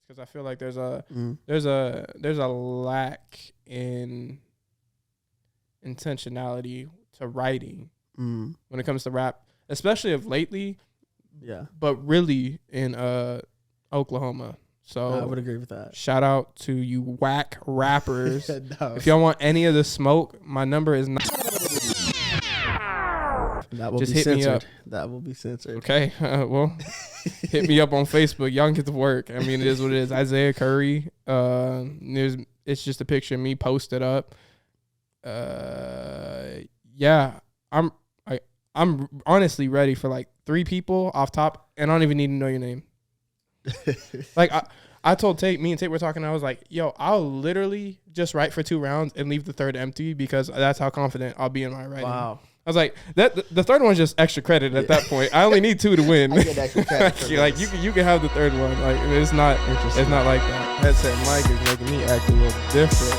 because I feel like there's a lack in intentionality to writing when it comes to rap, especially of lately. Yeah. But really in Oklahoma. So I would agree with that. Shout out to you whack rappers. No. If y'all want any of the smoke, my number is not. That will Just be hit me censored. up. That will be censored. Okay. Well, hit me up on Facebook. Y'all can get to work. I mean, it is what it is. Isaiah Curry. It's just a picture of me posted up. Yeah. I'm honestly ready for like 3 people off top, and I don't even need to know your name. Like I told Tate, me and Tate were talking, I was like, yo, I'll literally just write for 2 rounds and leave the third empty because that's how confident I'll be in my writing. Wow. I was like, the third one's just extra credit at that point. I only need 2 to win. I get extra credit like you can have the third one. Like it's not like that. Headset mic is making me act a little different.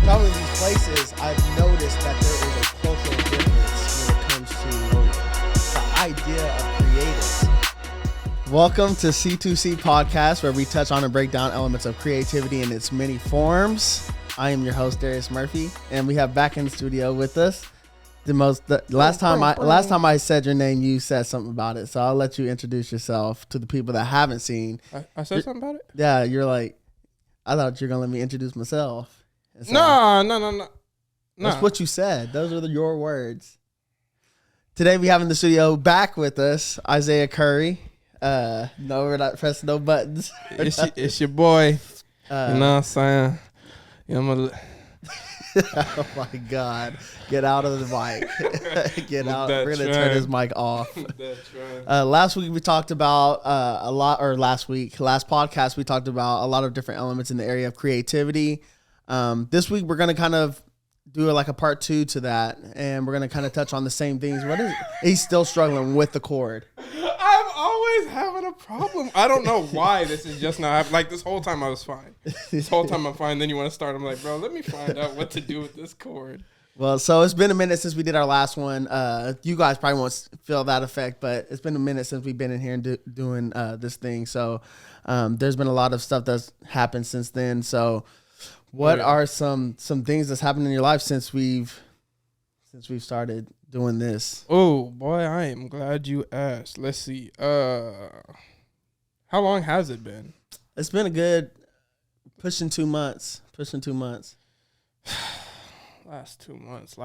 Probably these places, I've noticed that there is a cultural difference when it comes to the idea of creatives. Welcome to C2C podcast, where we touch on and break down elements of creativity in its many forms. I am your host, Darius Murphy, and we have back in the studio with us last time I said your name, you said something about it. So I'll let you introduce yourself to the people that haven't seen. I said something about it? Yeah, you're like, I thought you were gonna let me introduce myself. So, No. That's what you said. Those are your words. Today we have in the studio back with us Isaiah Curry. No, we're not pressing no buttons. It's your boy. You know what I'm saying? Oh my God. Get out of the mic. Get out. We're going to turn his mic off. Last week we talked about last podcast we talked about a lot of different elements in the area of creativity. This week we're going to kind of do like a part 2 to that, and we're going to kind of touch on the same things. What is it? He's still struggling with the chord. I'm always having a problem. I don't know why this is just not like this whole time I was fine. This whole time I'm fine. Then you want to start. I'm like, bro, let me find out what to do with this chord. Well, so it's been a minute since we did our last one. You guys probably won't feel that effect, but it's been a minute since we've been in here and doing this thing. So there's been a lot of stuff that's happened since then. So what are some things that's happened in your life since we've started doing this? Oh boy, I am glad you asked. Let's see. How long has it been? It's been a good pushing 2 months. Last 2 months.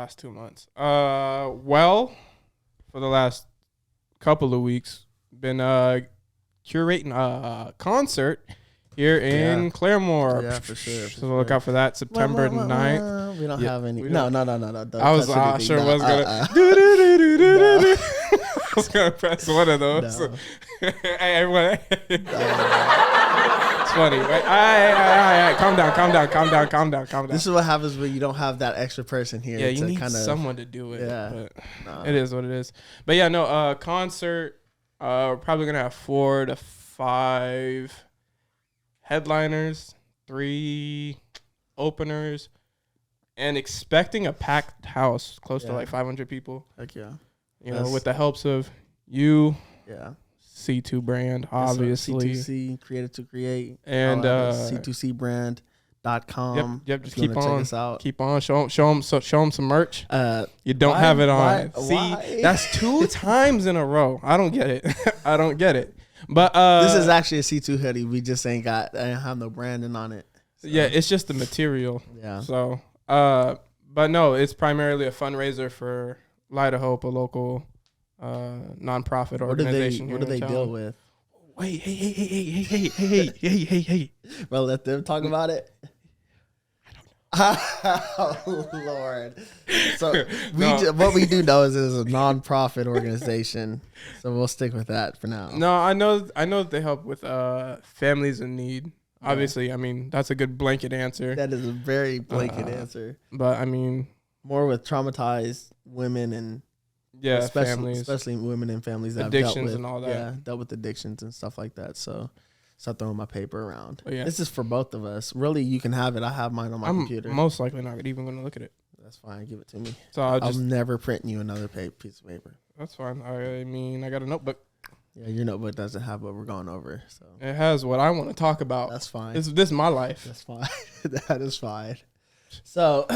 Well, for the last couple of weeks, been curating a concert here in Claremore. Yeah, for sure. So look out for that, September 9th. We don't have any. No. I was sure was going to. I was going to press one of those. No. Hey, everyone. It's funny, right? All right. Calm down. This is what happens when you don't have that extra person here. Yeah, you need someone to do it. Yeah. But it is what it is. But yeah, no, concert, we're probably going to have 4 to 5 headliners, 3 openers, and expecting a packed house close to like 500 people. Heck yeah. You know, with the helps of you. Yeah. C2 brand, obviously. C2C, Creative to Create. And C2Cbrand.com. Yep, just keep on. Check us out. Keep on. Show them some merch. You don't have it on. See, that's 2 times in a row. I don't get it. But this is actually a C2 hoodie. We just ain't have no branding on it. So. Yeah, it's just the material. Yeah. So, but no, it's primarily a fundraiser for Light of Hope, a local nonprofit organization. What do they deal with? Wait, hey. Well, let them talk about it. Oh Lord! So what we do know is it's a nonprofit organization, so we'll stick with that for now. No, I know that they help with families in need. Obviously, I mean that's a good blanket answer. That is a very blanket answer. But I mean, more with traumatized women and especially women and families that addictions have dealt with, and all that. Yeah, dealt with addictions and stuff like that. So. Start throwing my paper around. Yeah. This is for both of us. Really, you can have it. I have mine on my computer. I'm most likely not even going to look at it. That's fine. Give it to me. So I'll never print you another piece of paper. That's fine. I mean, I got a notebook. Yeah, your notebook doesn't have what we're going over. So It has what I want to talk about. that's fine. This is my life. That's fine. That is fine. So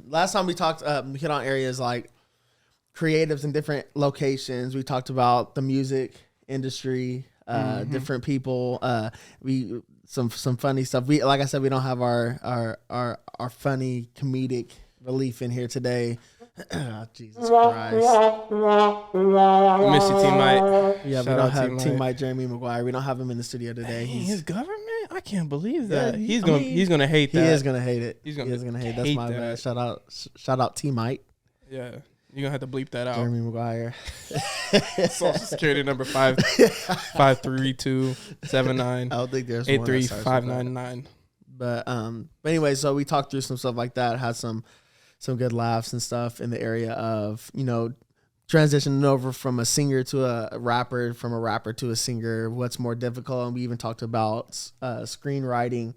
last time we talked, we hit on areas like creatives in different locations. We talked about the music industry, different people. We some funny stuff. We, like I said, we don't have our funny comedic relief in here today. Jesus Christ. Miss you, Team Mike. Yeah, we don't have Team Mike Jeremy Maguire. We don't have him in the studio today. His government? I can't believe that. Yeah, he's gonna hate that. He is gonna hate it. He's gonna hate. That's hate my bad. that. Shout out Team Mike. Yeah, you're gonna have to bleep that out. Jeremy Maguire. Social security number 53279. I don't think there's 83599. But anyway, so we talked through some stuff like that. Had some good laughs and stuff in the area of, transitioning over from a singer to a rapper, from a rapper to a singer, what's more difficult. And we even talked about screenwriting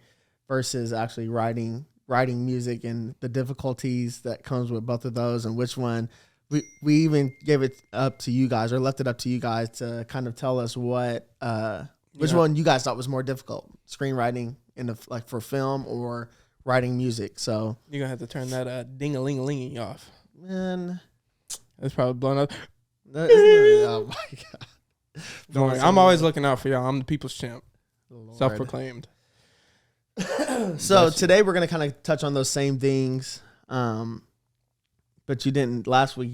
versus actually writing music and the difficulties that comes with both of those, and which one we even gave it up to you guys, or left it up to you guys to kind of tell us what which one you guys thought was more difficult, screenwriting for film or writing music. So you're gonna have to turn that ding-a-ling-a-lingy off. Man, it's probably blown up. Oh my god! Don't worry, I'm always looking out for y'all. I'm the people's champ, Lord. self-proclaimed. So today we're gonna kind of touch on those same things, but you didn't last week.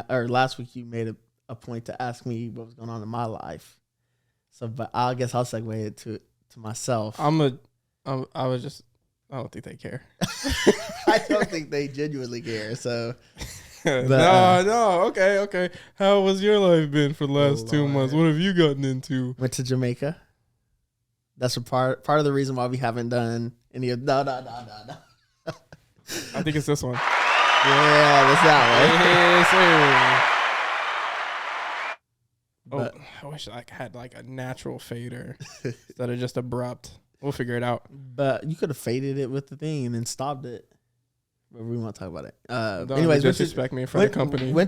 Last week you made a point to ask me what was going on in my life. So, but I guess I'll segue it to myself. I don't think they care. I don't think they genuinely care. So. No. Okay. How was your life been for the last 2 months? What have you gotten into? Went to Jamaica. That's a part of the reason why we haven't done any of. No. I think it's this one. Yeah, that's that one. Yes, sir. I wish I had like a natural fader instead of just abrupt. We'll figure it out. But you could have faded it with the thing and then stopped it. But we won't talk about it. Anyways, disrespect me in front of the company. I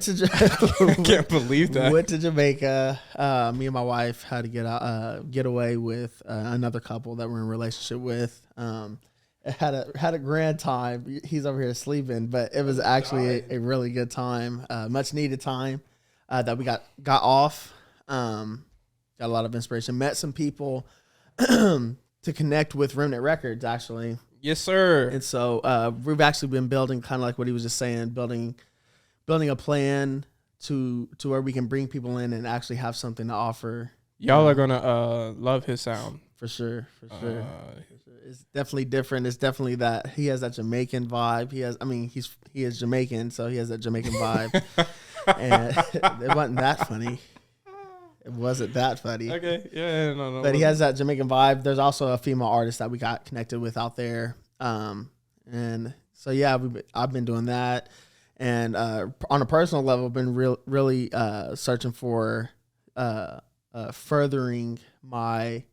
can't believe that. Went to Jamaica. Me and my wife had to get away with another couple that we're in a relationship with. Had a grand time. He's over here sleeping, but it was actually a really good time. Much needed time that we got off. Got a lot of inspiration. Met some people to connect with Remnant Records, actually. Yes, sir. And so we've actually been building, kind of like what he was just saying, building a plan to where we can bring people in and actually have something to offer. Y'all are gonna love his sound for sure. It's definitely different. It's definitely that he has that Jamaican vibe. He is Jamaican, so he has that Jamaican vibe. And it wasn't that funny. It wasn't that funny. Okay, yeah, no. But he has that Jamaican vibe. There's also a female artist that we got connected with out there. And so, yeah, I've been doing that. And on a personal level, been really searching for furthering my,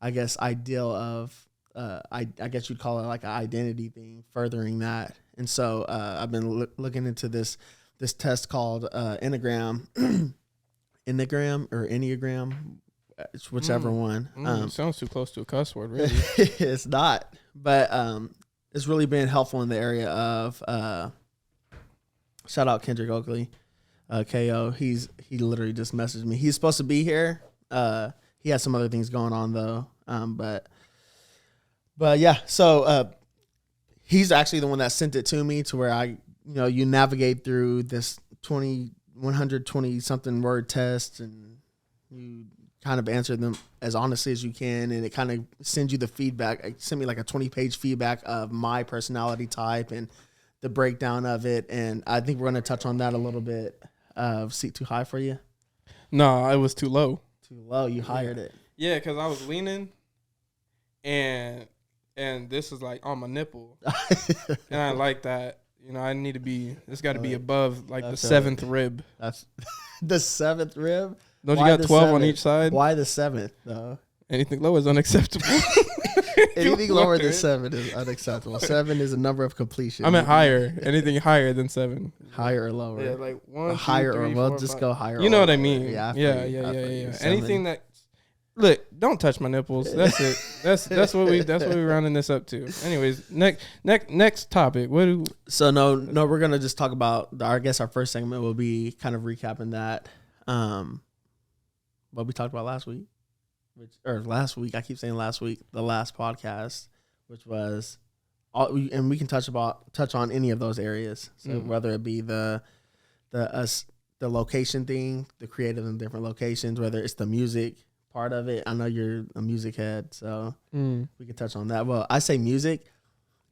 I guess, ideal of, I guess you'd call it like an identity thing, furthering that. And so I've been looking into this test called Enneagram. Enneagram or Enneagram, it's whichever one. Sounds too close to a cuss word, really. It's not, but it's really been helpful in the area of shout out Kendrick Oakley, KO. He literally just messaged me. He's supposed to be here. He has some other things going on though. But yeah, so he's actually the one that sent it to me to where you navigate through this 120 something word test, and you kind of answer them as honestly as you can, and it kind of sends you the feedback. It sent me like a 20-page feedback of my personality type and the breakdown of it, and I think we're going to touch on that a little bit. Seat too high for you? No, it was too low. Too low. You hired it. Yeah, because I was leaning, and this is like on my nipple, and I like that. I need to be. It's got to be above like the seventh rib. That's the seventh rib. Don't you got 12 on each side? Why the seventh though? Anything lower is unacceptable. Anything lower than 7 is unacceptable. 7 is a number of completion. I meant higher. Anything higher than 7. Higher or lower? Yeah, like 1, 2, higher 3, or we'll 4, just 5. go higher. You know what I lower. mean? Yeah. Yeah. Anything that's Look, don't touch my nipples. That's it. That's what we're rounding this up to. Anyways, next topic. No, we're gonna just talk about. I guess our first segment will be kind of recapping that. What we talked about last week, last week. I keep saying last week. The last podcast, which was, and we can touch on any of those areas. So whether it be the location thing, the creative in different locations, whether it's the music part of it. I know you're a music head, so we can touch on that. Well, I say music.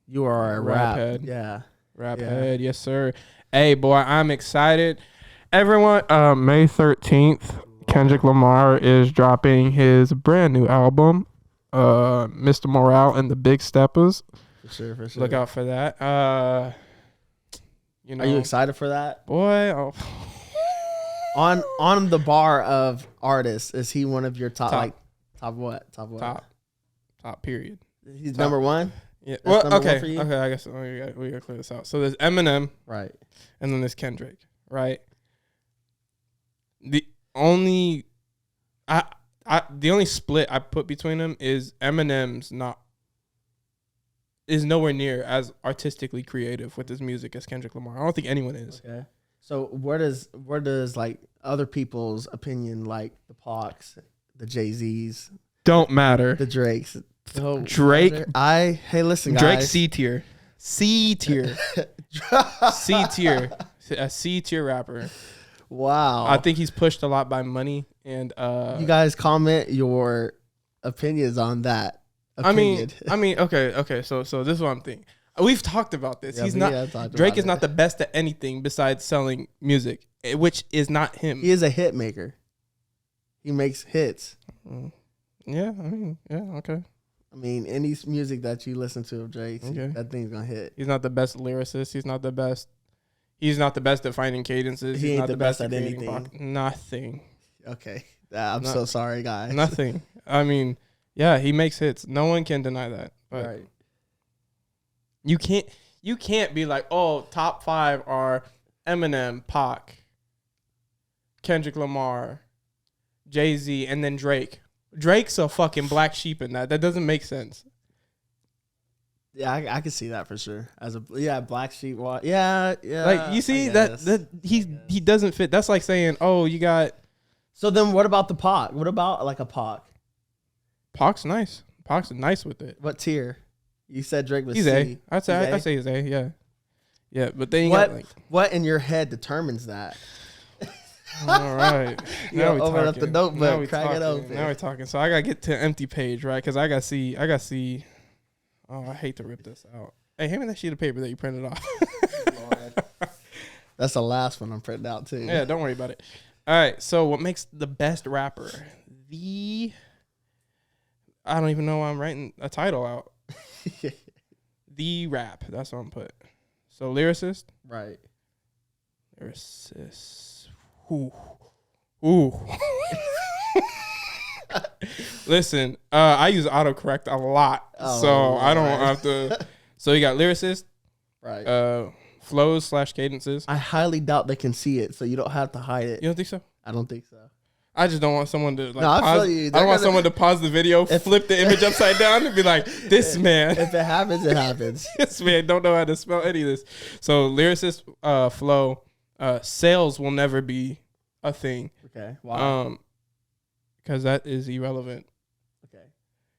You are a rap head. Yeah. Rap head. Yes, sir. Hey, boy, I'm excited. Everyone, May 13th, Kendrick Lamar is dropping his brand new album, Mr. Morale and the Big Steppers. For sure. Look out for that. Are you excited for that? Boy, On the bar of artists, is he one of your top period. He's number one? Yeah. Well, okay. Okay, I guess we gotta clear this out. So there's Eminem. Right. And then there's Kendrick. Right. The only split I put between them is Eminem's is nowhere near as artistically creative with his music as Kendrick Lamar. I don't think anyone is. Okay. So where does like other people's opinion, like the Pacs, the Jay-Z's, don't matter, the Drakes, Drake? Hey, listen, guys. Drake C tier, a C tier rapper. Wow. I think he's pushed a lot by money and. You guys comment your opinions on that. Opinion. I mean, okay. So this is what I'm thinking. We've talked about this. Yeah, Drake is not the best at anything besides selling music, which is not him. He is a hit maker. He makes hits. Yeah, okay. I mean, any music that you listen to of Drake, that thing's gonna hit. He's not the best lyricist. He's not the best at finding cadences. He ain't not the best at anything. Nothing. Okay, I'm so sorry, guys. Nothing. I mean, yeah, he makes hits. No one can deny that. But right. You can't be like, oh, top 5 are Eminem, Pac, Kendrick Lamar, Jay-Z, and then Drake. Drake's a fucking black sheep in that. That doesn't make sense. Yeah, I can see that for sure. As a black sheep. Yeah. Like you see that he doesn't fit. That's like saying, oh, you got. So then, what about the Pac? What about like a Pac? Pac's nice. Pac's nice with it. What tier? You said Drake was he's C. A. I'd say he's A. Yeah. Yeah, but then what in your head determines that? All right. Now we open up the notebook, crack it open. Now we're talking. So I gotta get to an empty page, right? Because I gotta see. Oh, I hate to rip this out. Hey, hand me that sheet of paper that you printed off. That's the last one I'm printing out too. Yeah, don't worry about it. All right. So what makes the best rapper? I don't even know why I'm writing a title out. The rap. That's what I'm put. So lyricist. Right. Lyricist. Ooh. Listen, I use autocorrect a lot, so I don't have to. So you got lyricist. Right. Flows / cadences. I highly doubt they can see it, so you don't have to hide it. You don't think so? I don't think so. I just don't want someone to like. I pause. I don't want someone to pause the video, flip the image upside down, and be like, "This man." If it happens, it happens. This man don't know how to spell any of this. So lyricist, flow, sales will never be a thing. Okay. Wow. Because that is irrelevant. Okay.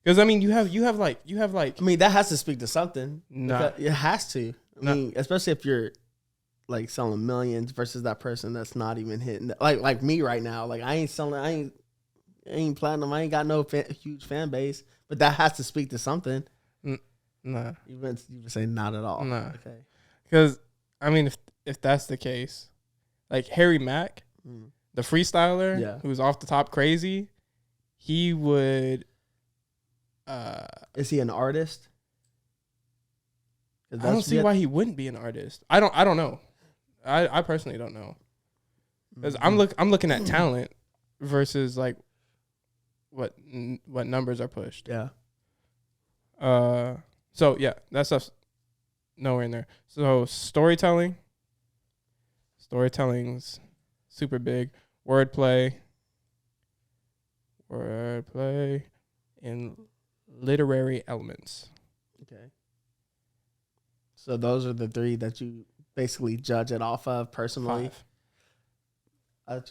Because I mean, you have like. I mean, that has to speak to something. Nah. It has to. I mean, especially if you're like selling millions versus that person that's not even hitting. Like me right now. Like I ain't platinum. I ain't got no huge fan base. But that has to speak to something. Nah. You've been saying not at all. Nah. Okay. Because I mean, if that's the case, like Harry Mack, the freestyler, who's off the top crazy, he would. Is he an artist? I don't see why he wouldn't be an artist. I don't know. I personally don't know. Because I'm looking at talent versus like what numbers are pushed. Yeah. So yeah, that stuff's nowhere in there. So storytelling's super big. Wordplay wordplay, and literary elements. Okay. So those are the three that you basically judge it off of personally. 5.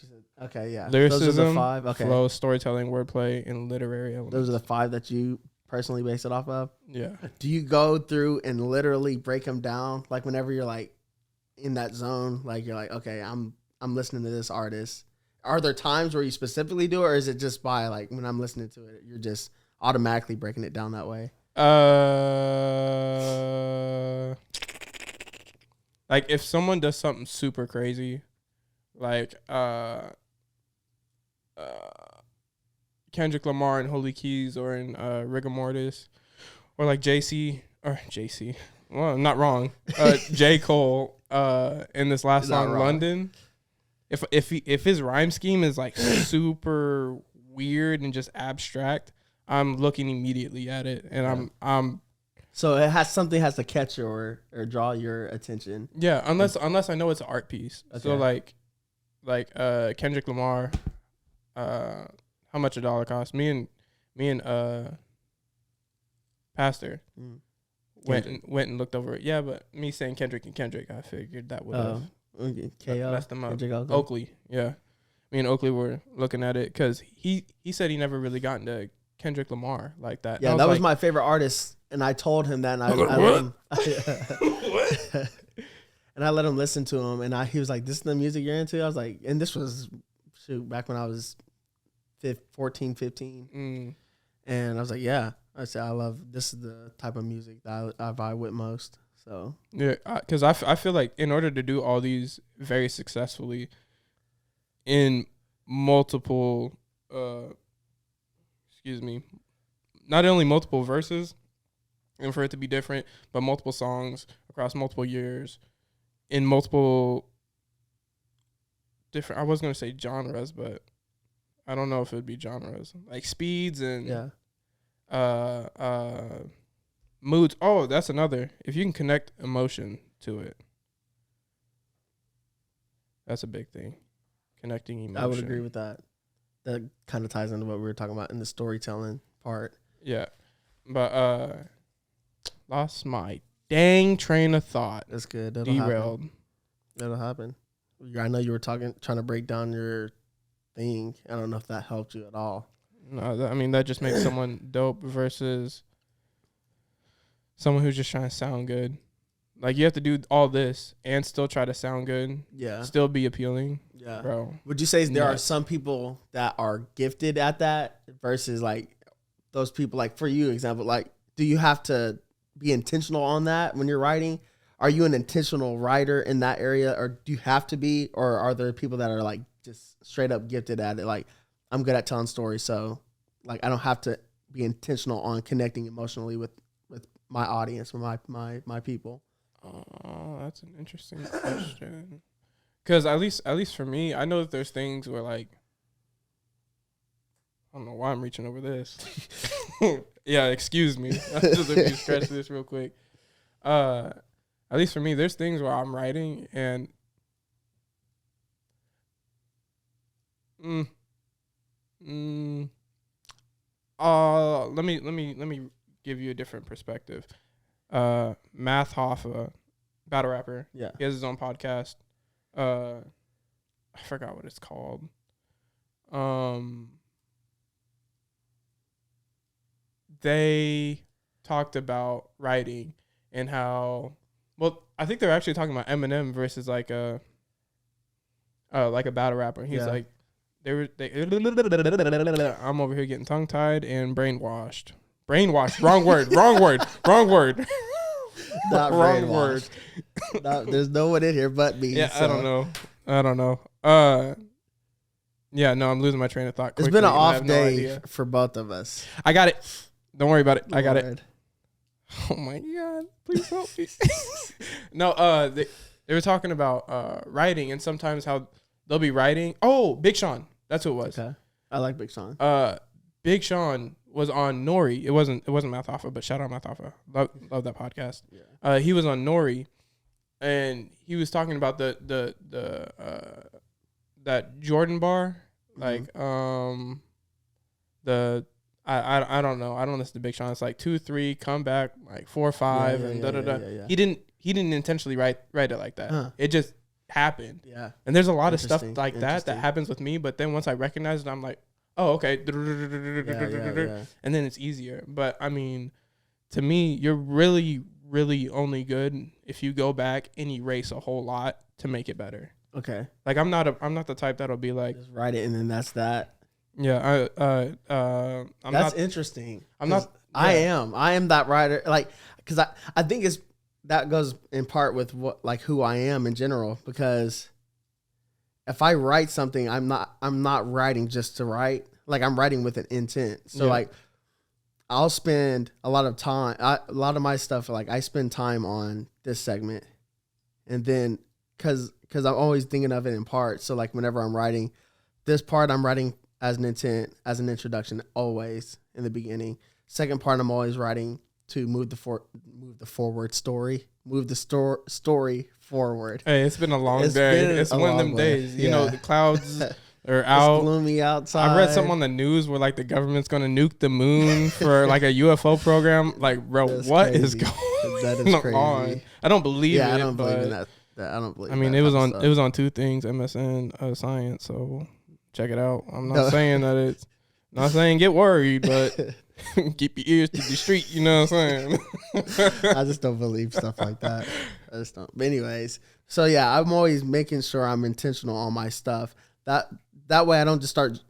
Okay, yeah. Lyricism, those are the 5. Okay. flow, storytelling, wordplay, and literary elements. Those are the 5 that you personally base it off of? Yeah. Do you go through and literally break them down? Like whenever you're like in that zone, like you're like, okay, I'm listening to this artist. Are there times where you specifically do it, or is it just by like when I'm listening to it, you're just automatically breaking it down that way? Like if someone does something super crazy, like Kendrick Lamar in Holy Keys or in Rigor Mortis, or like JC, well, not wrong, J. Cole in this last song, London. If his rhyme scheme is like super weird and just abstract, I'm looking immediately at it, and I'm so it has something has to catch or draw your attention. Yeah, unless I know it's an art piece. Okay. So like Kendrick Lamar, How Much a Dollar Cost. Me and Pastor went and looked over it. Yeah, but me saying Kendrick and Kendrick, I figured that would have messed them up. Oakley, yeah. Me and Oakley were looking at it because he said he never really got into Kendrick Lamar like that. Yeah, that was my favorite artist, and I told him that, and I let him. What? And I let him listen to him, and he was like, "This is the music you're into?" I was like, and this was back when I was 14, 15. And I was like, yeah. I said, this is the type of music that I vibe with most. So yeah, because I feel like in order to do all these very successfully in multiple, not only multiple verses, and for it to be different, but multiple songs across multiple years in multiple different, I was going to say genres, but I don't know if it would be genres, like speeds and moods. Oh, that's another. If you can connect emotion to it, that's a big thing. Connecting emotion. I would agree with that. That kind of ties into what we were talking about in the storytelling part. Yeah. But lost my dang train of thought. That's good. Derailed. That'll happen. I know you were trying to break down your thing. I don't know if that helped you at all. No, that just makes someone dope versus someone who's just trying to sound good. Like, you have to do all this and still try to sound good. Yeah. Still be appealing. Yeah. Bro. Would you say there are some people that are gifted at that versus, like, those people, like, for you, example, like, do you have to be intentional on that when you're writing? Are you an intentional writer in that area, or do you have to be, or are there people that are, like, just straight up gifted at it? Like, I'm good at telling stories, so, like, I don't have to be intentional on connecting emotionally with my audience, with my people. Oh, that's an interesting question. Because at least for me, I know that there's things where, like, I don't know why I'm reaching over this. Yeah, excuse me. Just let me stretch this real quick. At least for me, there's things where I'm writing and let me give you a different perspective. Math Hoffa, battle rapper. Yeah. He has his own podcast. I forgot what it's called. They talked about writing and how, well, I think they're actually talking about Eminem versus like a battle rapper. He's like, I'm over here getting tongue tied and brainwashed. Wrong word. Not wrong word. There's no one in here but me. Yeah, so. I don't know. Yeah, no, I'm losing my train of thought. It's been an off day for both of us. I got it. Don't worry about it. I got it. Oh my God. Please help me. No, they were talking about writing and sometimes how they'll be writing. Oh, Big Sean. That's who it was. Okay. I like Big Sean. Big Sean was on Nori. It wasn't Math Hoffa, but shout out Math Hoffa. Love that podcast. Yeah. He was on Nori and he was talking about the that Jordan bar. Like I don't know. I don't listen to Big Sean. It's like 2, 3, come back, like 4, 5, and da da da. He didn't intentionally write it like that. It just happened. Yeah. And there's a lot of stuff like that happens with me. But then once I recognize it, I'm like, oh, okay. And then it's easier. But I mean, to me, you're really, really only good if you go back and erase a whole lot to make it better. Okay. Like I'm not the type that'll be like, just write it and then that's that. Yeah. That's interesting. I am that writer. Like, cause I think that goes in part with who I am in general, because if I write something, I'm not writing just to write. Like, I'm writing with an intent. So like, I'll spend a lot of time. A lot of my stuff, like, I spend time on this segment, and then because I'm always thinking of it in parts. So like, whenever I'm writing this part, I'm writing as an intent, as an introduction, always in the beginning. Second part, I'm always writing to move the forward story, move the story forward. Hey, it's been a long day. It's one of them days. You know, the clouds are out. It's gloomy outside. I read something on the news where like the government's gonna nuke the moon for like a UFO program. Like, bro, what is going on? I don't believe it. Yeah, I don't believe in that. I don't believe. I mean, it was on 2 things, MSN, Science. So check it out. I'm not saying that it's not saying get worried, but keep your ears to the street. You know what I'm saying? I just don't believe stuff like that. I just don't. But anyways, so yeah, I'm always making sure I'm intentional on my stuff. That way I don't just start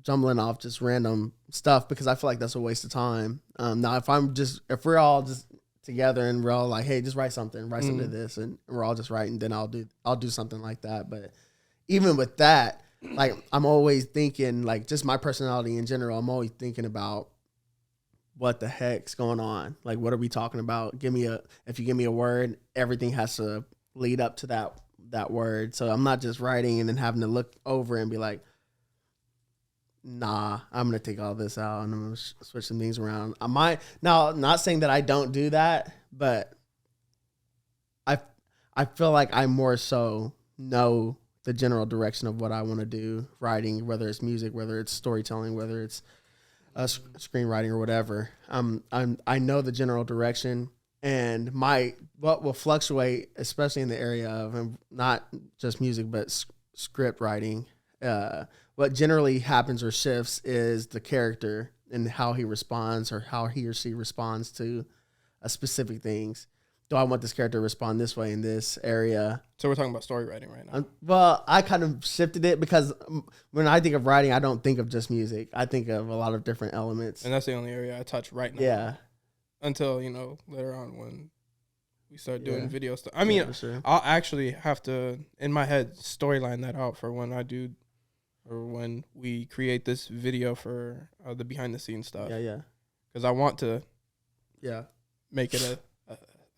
jumbling off just random stuff, because I feel like that's a waste of time. Now if we're all just together and we're all like, hey, just write something to this, and we're all just writing, then I'll do something like that. But even with that, like, I'm always thinking, like, just my personality in general, I'm always thinking about what the heck's going on. Like, what are we talking about? If you give me a word, everything has to lead up to that word. So I'm not just writing and then having to look over and be like, nah, I'm going to take all this out and I'm going to switch some things around. Not saying that I don't do that, but I feel like I more so know the general direction of what I want to do, writing, whether it's music, whether it's storytelling, whether it's screenwriting or whatever. I know the general direction, and what will fluctuate, especially in the area of not just music but script writing. What generally happens or shifts is the character and how he responds, or how he or she responds to specific things. Do I want this character to respond this way in this area? So we're talking about story writing right now. Well, I kind of shifted it, because when I think of writing, I don't think of just music. I think of a lot of different elements. And that's the only area I touch right now. Yeah. Until, later on when we start doing video stuff. I mean, sure. I'll actually have to, in my head, storyline that out for when I do, or when we create this video for the behind the scenes stuff. Yeah. Because I want to make it a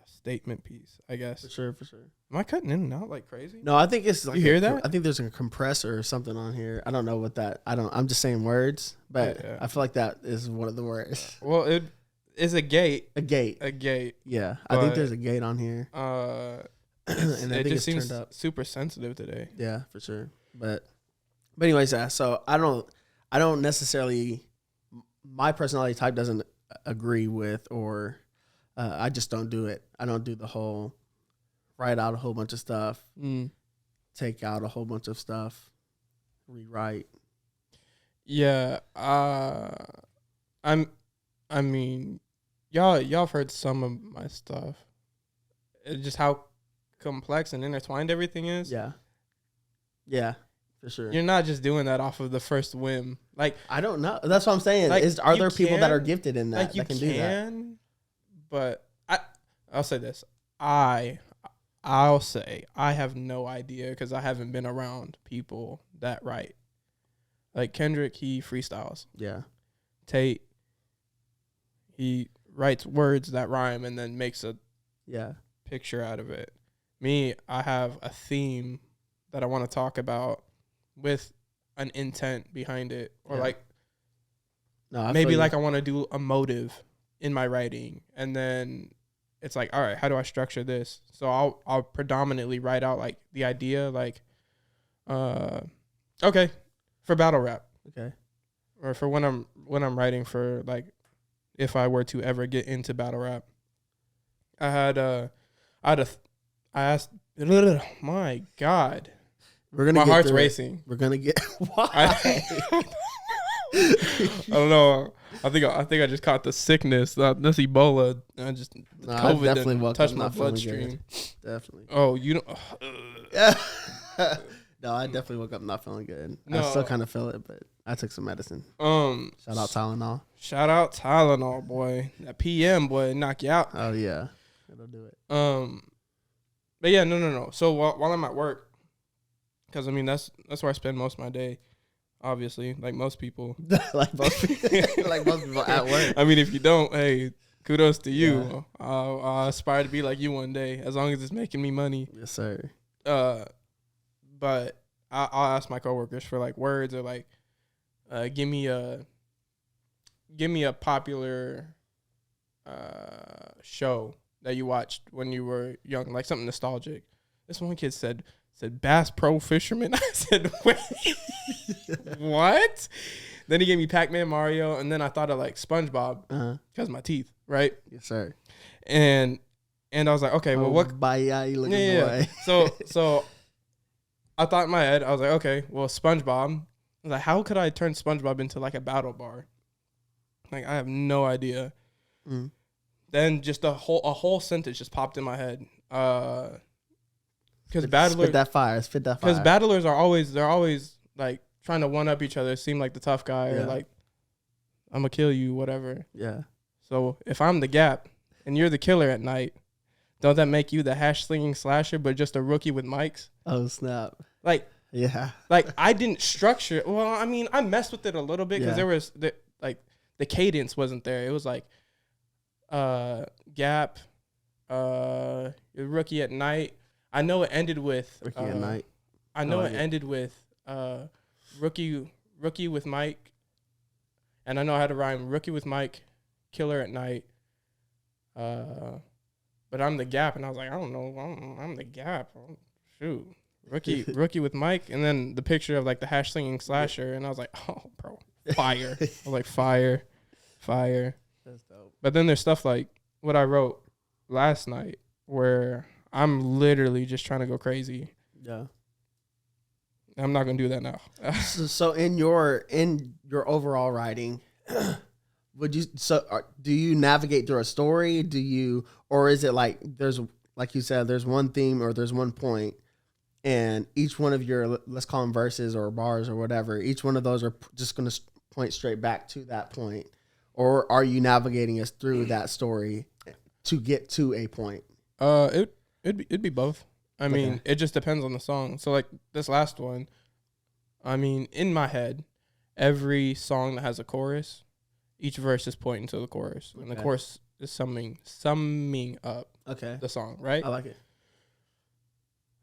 statement piece, I guess. For sure. Am I cutting in and out like crazy? No, I think it's like, you hear that? I think there's a compressor or something on here. I don't know what that. I'm just saying words, but I feel like that is one of the words. Well, it is a gate. A gate. Yeah, I think there's a gate on here. And I think just seems turned up. Super sensitive today. Yeah, for sure. But anyways, so I don't necessarily, my personality type doesn't agree with, or I just don't do it. I don't do the whole write out a whole bunch of stuff, take out a whole bunch of stuff, rewrite. Yeah, I mean, y'all have heard some of my stuff. It's just how complex and intertwined everything is. Yeah, for sure. You're not just doing that off of the first whim. Like, I don't know. That's what I'm saying. Like, are there people that are gifted in that, like, that can do that? But I'll say this. I'll say I have no idea, because I haven't been around people that write. Like Kendrick, he freestyles. Yeah. Tate, he writes words that rhyme and then makes a picture out of it. Me, I have a theme that I want to talk about with an intent behind it, or maybe like I want to do a motive in my writing, and then it's like, all right, how do I structure this? So I'll predominantly write out like the idea, like, okay, for battle rap, okay, or for when I'm writing for like, if I were to ever get into battle rap, I asked. My God, my heart's racing. We're gonna get why? I don't know. I think I just caught the sickness. This Ebola. COVID definitely touched my bloodstream. Definitely. Oh, you don't. No, I definitely woke up not feeling good. No. I still kind of feel it, but I took some medicine. Shout out Tylenol. Shout out Tylenol, boy. That PM, boy, knock you out. Oh yeah, it'll do it. But yeah, no. So while I'm at work, because I mean that's where I spend most of my day. Obviously, like most people. like most people at work. I mean, if you don't, hey, kudos to you. Yeah. I aspire to be like you one day, as long as it's making me money. Yes, sir. But I'll ask my coworkers for like words or like, give me a popular show that you watched when you were young, like something nostalgic. This one kid said Bass Pro Fisherman. I said, wait, what? Then he gave me Pac-Man, Mario, and then I thought of like SpongeBob because of my teeth, right? Yes, sir. And I was like, okay, well, what? You looking boy. So I thought in my head, I was like, okay, well, SpongeBob. I was like, how could I turn SpongeBob into like a battle bar? Like, I have no idea. Mm. Then just a whole sentence just popped in my head. Because battlers spit that fire. Because battlers are always like trying to one up each other, seem like the tough guy or like I'm gonna kill you, whatever. Yeah. So if I'm the Gap and you're the killer at night, don't that make you the hash slinging slasher, but just a rookie with mics? Oh snap! Like yeah, like I didn't structure. Well, I mean, I messed with it a little bit because there was the cadence wasn't there. It was like Gap, rookie at night. I know it ended with rookie at night. I know it ended with rookie with Mike, and I know how to rhyme rookie with Mike, killer at night. But I'm the Gap, and I was like, I don't know, I'm the Gap. Shoot, rookie with Mike, and then the picture of like the hash slinging slasher, and I was like, oh, bro, fire. I was like, fire. That's dope. But then there's stuff like what I wrote last night, where I'm literally just trying to go crazy. Yeah. I'm not gonna do that now. So in your overall writing, do you navigate through a story? Or is it like there's, like you said, there's one theme or there's one point, and each one of your, let's call them verses or bars or whatever, each one of those are just going to point straight back to that point, or are you navigating us through that story to get to a point? It'd be both. I mean, it just depends on the song. So like this last one, I mean, in my head, every song that has a chorus, each verse is pointing to the chorus, and the chorus is summing up the song, right? I like it.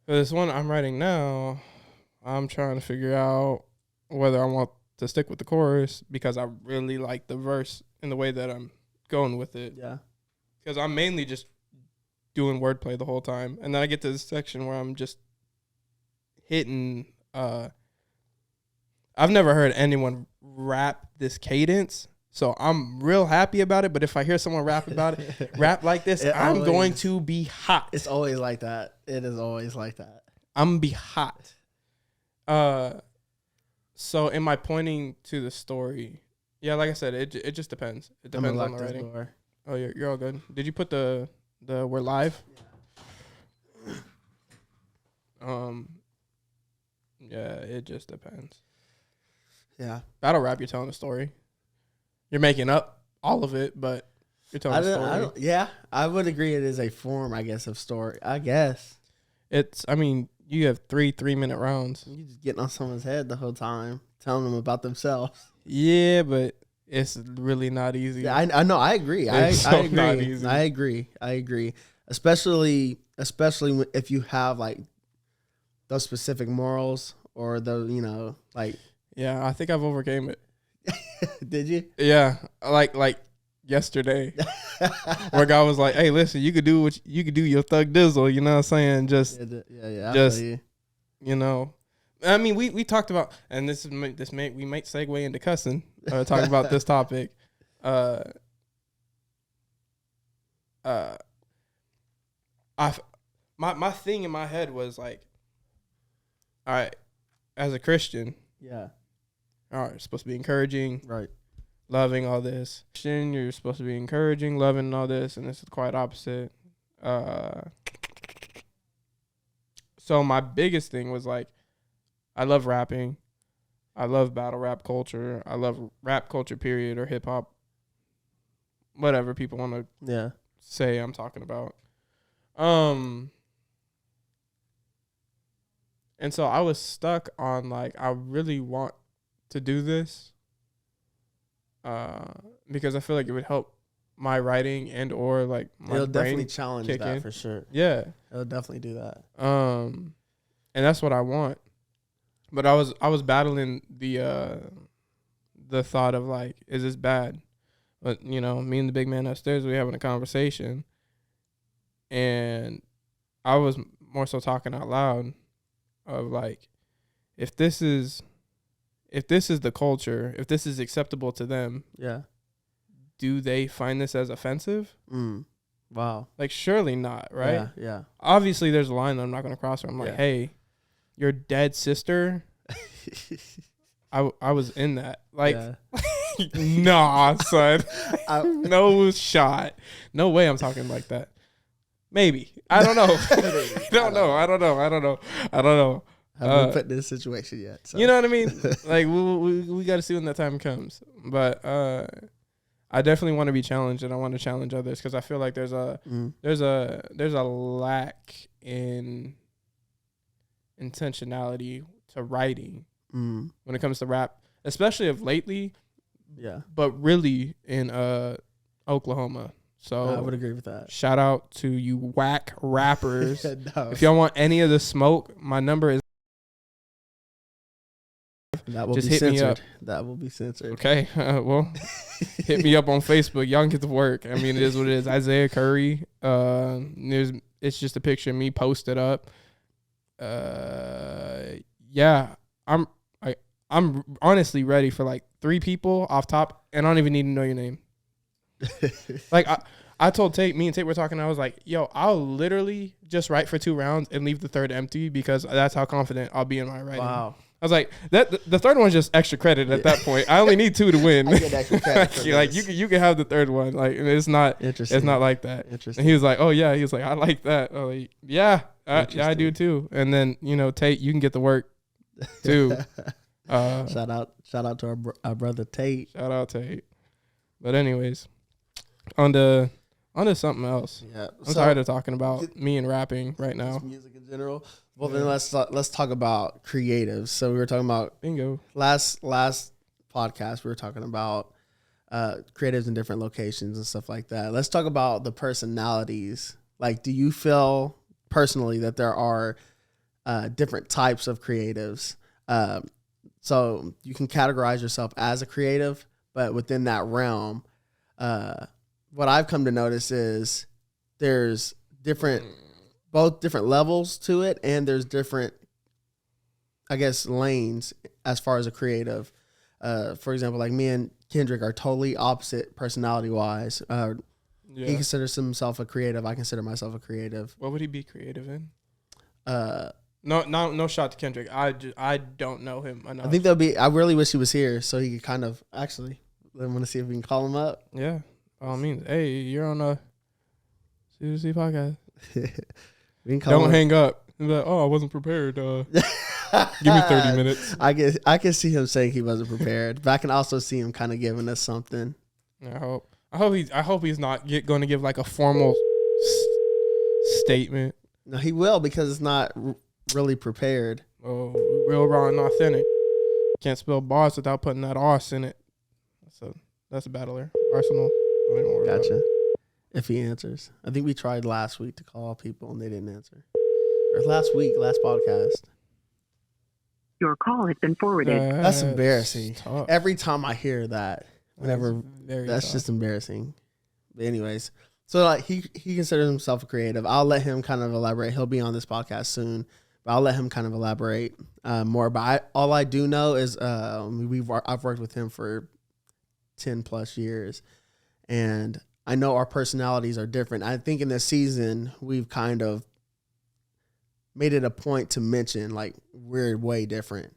For this one I'm writing now, I'm trying to figure out whether I want to stick with the chorus because I really like the verse and the way that I'm going with it. Yeah. Because I'm mainly just doing wordplay the whole time, and then I get to this section where I'm just hitting. I've never heard anyone rap this cadence, so I'm real happy about it. But if I hear someone rap like this, I'm going to be hot. It's always like that. It is always like that. I'm gonna be hot. So am I pointing to the story? Yeah, like I said, it just depends. It depends on the writing. Door. Oh, you're all good. Did you put the we're live? Yeah. Yeah, it just depends. Yeah. Battle rap, you're telling a story. You're making up all of it, but you're telling a story. Yeah, I would agree it is a form, I guess, of story. I guess. I mean, you have 3-minute rounds. You're just getting on someone's head the whole time, telling them about themselves. Yeah, but it's really not easy. Yeah, I know. I agree. I agree. Not easy. I agree. Especially if you have like those specific morals or the, like. Yeah, I think I've overcame it. Did you? Yeah, like yesterday, where a guy was like, "Hey, listen, you could do your thug dizzle." You know what I'm saying? Just I mean, we talked about, and we might segue into cussing. talking about this topic. My thing in my head was like, all right, as a Christian, Yeah. all right, you're supposed to be encouraging, Right. loving, all this. Christian, you're supposed to be encouraging, loving, all this, and this is quite opposite. So my biggest thing was like, I love rapping. I love battle rap culture. I love rap culture, period, or hip hop. Whatever people want to say I'm talking about. And so I was stuck on like, I really want to do this. Because I feel like it would help my writing and or like my It'll brain definitely challenge kick that in. for sure. Yeah. It'll definitely do that. And that's what I want. But I was battling the thought of like, is this bad? But me and the big man upstairs, we having a conversation, and I was more so talking out loud of like, if this is the culture, if this is acceptable to them, do they find this as offensive? Wow. Like, surely not, right? Yeah. Obviously, there's a line that I'm not going to cross where I'm like, hey, your dead sister. I was in that. Like, nah, son. No shot. No way I'm talking like that. Maybe. I don't know. I don't know. I haven't been put in this situation yet. So. You know what I mean? Like, we got to see when that time comes. But I definitely want to be challenged, and I want to challenge others because I feel like there's a lack in intentionality to writing when it comes to rap, especially of lately. Yeah. But really in Oklahoma. So I would agree with that. Shout out to you whack rappers. No. If y'all want any of the smoke, my number is. That will just be hit censored. me up. That will be censored. Okay. Well, hit me up on Facebook. Y'all can get to work. I mean, it is what it is. Isaiah Curry. It's just a picture of me posted up. Yeah. I'm honestly ready for like 3 people off top, and I don't even need to know your name. Like I told Tate, me and Tate were talking, I was like, yo, I'll literally just write for 2 rounds and leave the third empty because that's how confident I'll be in my writing. Wow. I was like, the third one's just extra credit at that point. I only need 2 to win. I get extra credit for like this. you can have the third one. Like, and it's not like that. Interesting. And he was like, oh yeah, he was like, I like that. Oh like, yeah, I do too. And then Tate, you can get the work too. Shout out to our brother Tate. Shout out Tate. But anyways, on to something else. Yeah, I'm tired of talking about me and rapping right now. Music in general. Well, then let's talk about creatives. So we were talking about bingo. Last podcast we were talking about creatives in different locations and stuff like that. Let's talk about the personalities. Like, do you feel personally that there are different types of creatives? So you can categorize yourself as a creative, but within that realm, what I've come to notice is there's both different levels to it, and there's different, I guess, lanes as far as a creative. For example, like me and Kendrick are totally opposite personality-wise. He considers himself a creative. I consider myself a creative. What would he be creative in? No shot to Kendrick. I don't know him enough. I think I really wish he was here so he could kind of actually. I want to see if we can call him up. Yeah, by all means. Hey, you're on a C2C podcast. We can call Don't him. hang up. He's like, oh, I wasn't prepared. Give me 30 minutes. I can see him saying he wasn't prepared, but I can also see him kind of giving us something. I hope he's not going to give like a formal statement. No, he will because it's not really prepared. Oh, real, raw, and authentic. Can't spell boss without putting that os in it. That's a battler. Arsenal. Gotcha. If he answers. I think we tried last week to call people and they didn't answer. Or last podcast. Your call has been forwarded. That's embarrassing. Tough. Every time I hear that, that's just embarrassing. But anyways, so like he considers himself a creative. I'll let him kind of elaborate. He'll be on this podcast soon, but I'll let him kind of elaborate more. But all I do know is I've worked with him for 10 plus years. And I know our personalities are different. I think in this season, we've kind of made it a point to mention, like, we're way different.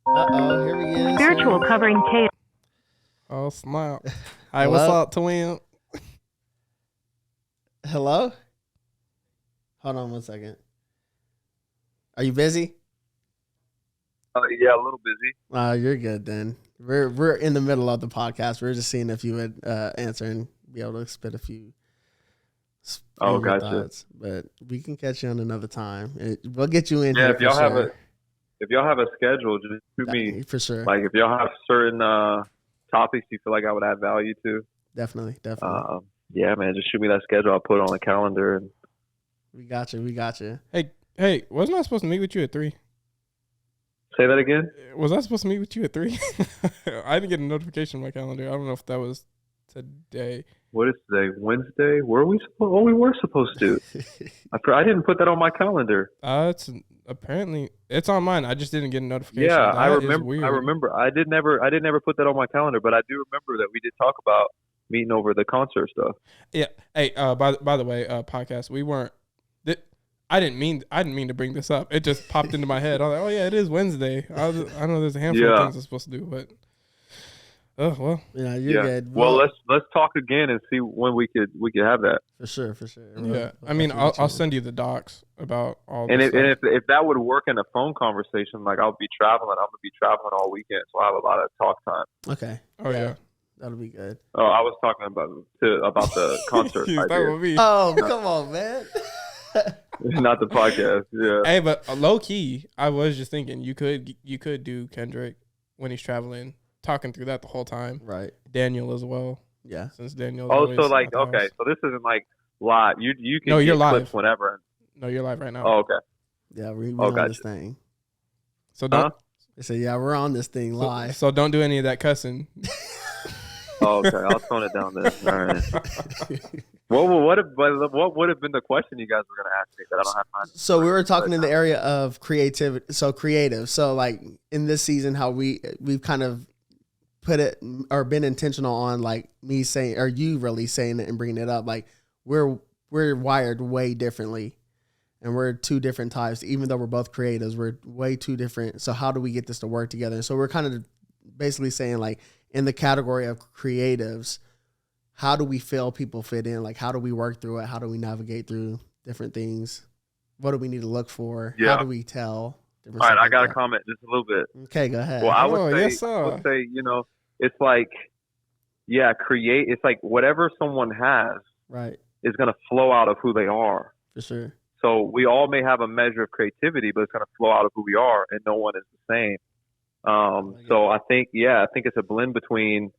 Uh-oh, here we go. Spiritual covering K. Oh, snap. Hi, what's up, twin? Hello? Hold on 1 second. Are you busy? Yeah, a little busy. You're good then. We're in the middle of the podcast. We're just seeing if you would answer and be able to spit a few. Gotcha. Thoughts. But we can catch you on another time. We'll get you in. Yeah, here if y'all sure. if y'all have a schedule, just shoot me for sure. Like if y'all have certain topics you feel like I would add value to. Definitely. Yeah, man, just shoot me that schedule. I'll put it on the calendar. And we got you. Hey, wasn't I supposed to meet with you at 3? Say that again. Was I supposed to meet with you at 3? I didn't get a notification on my calendar. I don't know if that was today. What is today? Wednesday? Were we supposed? Oh, we were supposed to. I didn't put that on my calendar. It's apparently it's on mine. I just didn't get a notification. Yeah, That I is remember. weird. I remember. I did never put that on my calendar, but I do remember that we did talk about meeting over the concert stuff. Yeah. Hey, by the way, podcast. We weren't. I didn't mean to bring this up. It just popped into my head. I was like, oh yeah, it is Wednesday. I know there's a handful of things I'm supposed to do, but oh well. Yeah, you're good. Well, let's talk again and see when we could have that. For sure. Yeah, I mean, I'll send you the docs about all. And this if that would work in a phone conversation, like I'll be traveling. I'm gonna be traveling all weekend, so I have a lot of talk time. Okay. Oh yeah. That'll be good. Oh, I was talking about the concert. Oh, come on, man. Not the podcast. Yeah. Hey, but low key, I was just thinking you could do Kendrick when he's traveling, talking through that the whole time. Right. Daniel as well. Yeah. Since Daniel. Oh, so like okay, so this isn't like live. You can no, you're clips live whenever. No, you're live right now. Oh, okay. Yeah, we're on this thing. So don't. They say yeah, we're on this thing live. So don't do any of that cussing. Oh, okay, I'll tone it down then. All right. What would have been the question you guys were going to ask me that I don't have time? So we were talking in the area of creativity. So creative. So like in this season, how we've kind of put it or been intentional on like me saying, or you really saying it and bringing it up. Like we're wired way differently, and we're two different types. Even though we're both creatives, we're way too different. So how do we get this to work together? So we're kind of basically saying like in the category of creatives, how do we feel people fit in? Like, how do we work through it? How do we navigate through different things? What do we need to look for? Yeah. How do we tell? All right, I got to comment just a little bit. Okay, go ahead. Well, I would yes, say, it's like, it's like whatever someone has right is going to flow out of who they are. For sure. So we all may have a measure of creativity, but it's going to flow out of who we are, and no one is the same. So I think it's a blend between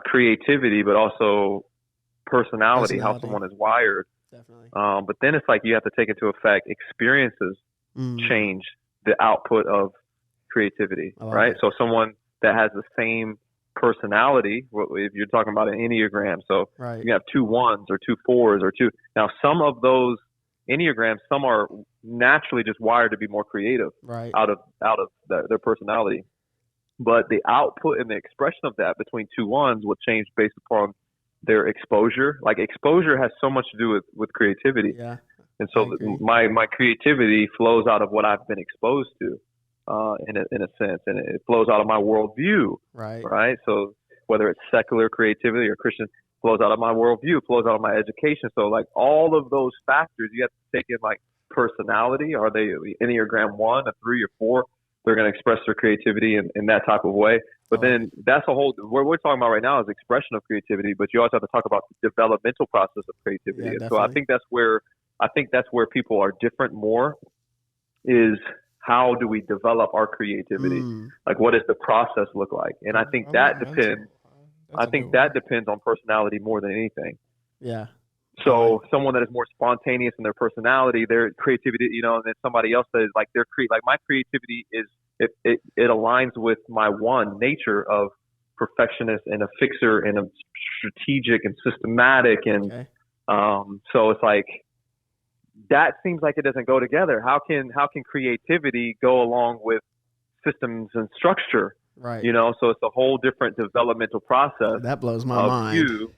creativity, but also personality, how someone is wired. Definitely. But then it's like you have to take into effect experiences change the output of creativity, right? So someone that has the same personality, if you're talking about an Enneagram, so you have 2 1s or 2 4s or 2. Now, some of those Enneagrams, some are naturally just wired to be more creative out of their personality. But the output and the expression of that between 2 1s will change based upon their exposure. Like exposure has so much to do with creativity. Yeah. And so my creativity flows out of what I've been exposed to, in a sense, and it flows out of my worldview. Right. So whether it's secular creativity or Christian, flows out of my worldview, flows out of my education. So like all of those factors, you have to take in like personality. Are they Enneagram 1, a 3, or 4? They're going to express their creativity in that type of way. But then that's a whole, what we're talking about right now is expression of creativity, but you also have to talk about the developmental process of creativity. Yeah, and so I think that's where people are different more, is how do we develop our creativity? Like what does the process look like? And I think that depends. That depends on personality more than anything. Yeah. So someone that is more spontaneous in their personality, their creativity, and then somebody else that is like my creativity is it aligns with my one nature of perfectionist and a fixer and a strategic and systematic and so it's like that seems like it doesn't go together. How can creativity go along with systems and structure? Right. So it's a whole different developmental process. That blows my mind.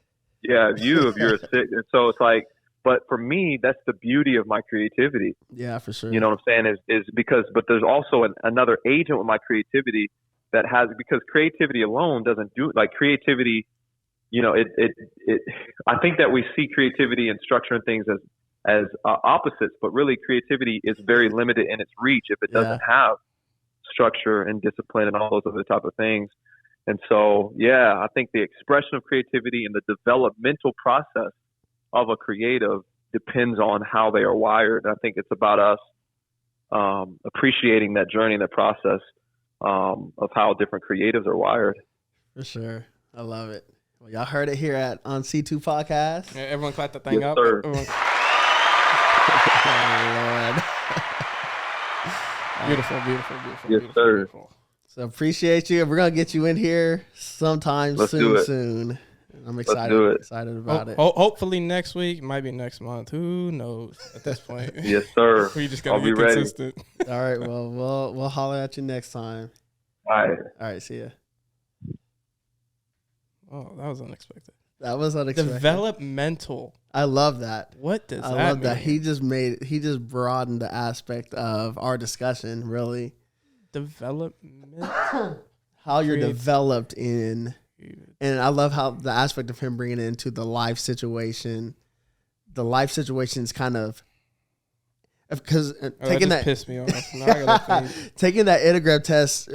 If you're sick. And so it's like, but for me, that's the beauty of my creativity. Yeah, for sure. You know what I'm saying? Is because, but there's also another agent with my creativity that has, because creativity alone doesn't do, like creativity, I think that we see creativity and structure and things as opposites, but really creativity is very limited in its reach if it doesn't have structure and discipline and all those other type of things. And so, I think the expression of creativity and the developmental process of a creative depends on how they are wired. And I think it's about us appreciating that journey and that process of how different creatives are wired. For sure. I love it. Well, y'all heard it here on C2 Podcast. Yeah, everyone clap the thing up. Sir. Oh, Lord. Beautiful. Yes, sir. Beautiful. So appreciate you. We're gonna get you in here sometime soon. I'm excited about it. Hopefully next week, might be next month. Who knows at this point? Yes, sir. We just gotta I'll be be ready. consistent. All right. Well, we'll holler at you next time. All right. See ya. Oh, that was unexpected. That was unexpected. Developmental. I love that. What does that mean? I love that. He just broadened the aspect of our discussion, really. Development. How you're developed in, and I love how the aspect of him bringing it into the life situation. The life situation is kind of, because taking that pissed me off. Now I gotta think. Taking that Enneagram test,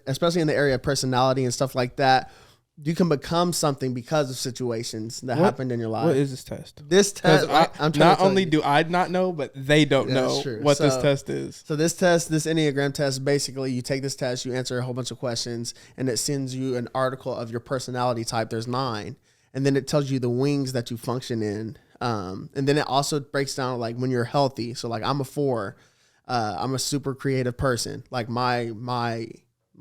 especially in the area of personality and stuff like that, you can become something because of situations that happened in your life. What is this test? This test, I'm trying not only do I not know, but they don't know what this test is. So this Enneagram test, basically you take this test, you answer a whole bunch of questions, and it sends you an article of your personality type. There's 9. And then it tells you the wings that you function in. And then it also breaks down like when you're healthy. So like I'm a 4. I'm a super creative person. Like my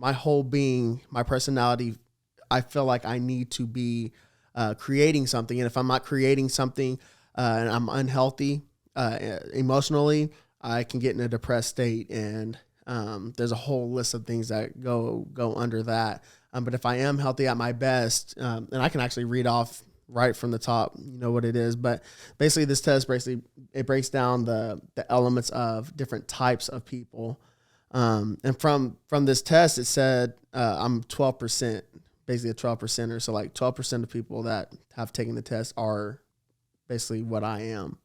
whole being, my personality, I feel like I need to be creating something. And if I'm not creating something and I'm unhealthy emotionally, I can get in a depressed state. And there's a whole list of things that go under that. But if I am healthy at my best, and I can actually read off right from the top, what it is. But basically this test, it breaks down the elements of different types of people. And from this test, it said I'm 12%. Basically a 12%er. So like 12% of people that have taken the test are basically what I am.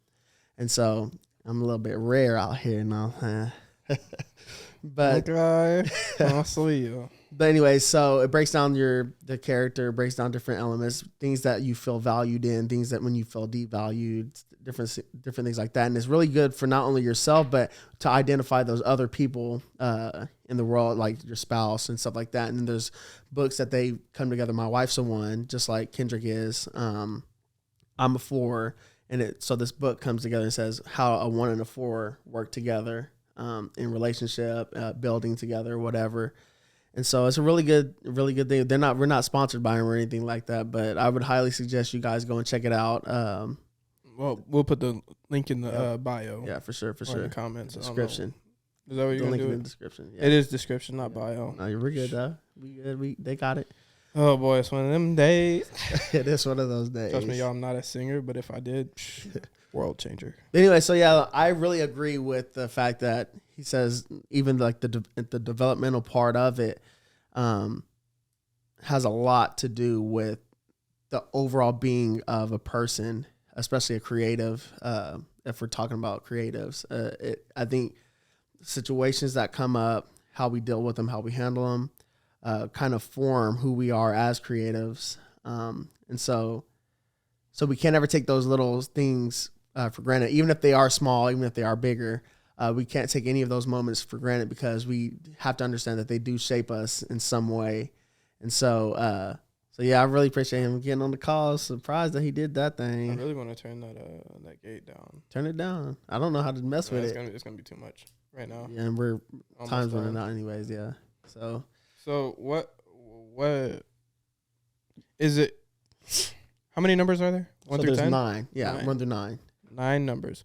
And so I'm a little bit rare out here now. But But anyway, so it breaks down the character, breaks down different elements, things that you feel valued in, things that when you feel devalued, different things like that. And it's really good for not only yourself, but to identify those other people in the world, like your spouse and stuff like that. And then there's books that they come together. My wife's a 1, just like Kendrick is. I'm a 4. And so this book comes together and says how a 1 and a 4 work together in relationship, building together, whatever. And so it's a really good thing. We're not sponsored by them or anything like that, but I would highly suggest you guys go and check it out. Well, we'll put the link in the bio. Yeah, for sure. In the comments. Description. Is that what you're going to do? In the description. Yeah. It is description, not bio. No, we're good though. We good. They got it. Oh boy, it's one of them days. It is one of those days. Trust me, y'all, I'm not a singer, but if I did, world changer. Anyway, so yeah, I really agree with the fact that he says even like the developmental part of it has a lot to do with the overall being of a person, especially a creative. If we're talking about creatives, I think situations that come up, how we deal with them, how we handle them, kind of form who we are as creatives. And so we can't ever take those little things for granted, even if they are small, even if they are bigger. We can't take any of those moments for granted because we have to understand that they do shape us in some way. And so yeah, I really appreciate him getting on the call. Surprised that he did that thing. I really want to turn that gate down. Turn it down. I don't know how to mess with it. It's gonna be too much right now. Yeah, and we're time's running out anyways. Yeah. So what is it? How many numbers are there? 1 through 10? 9. Yeah, 1 through 9. 9 numbers.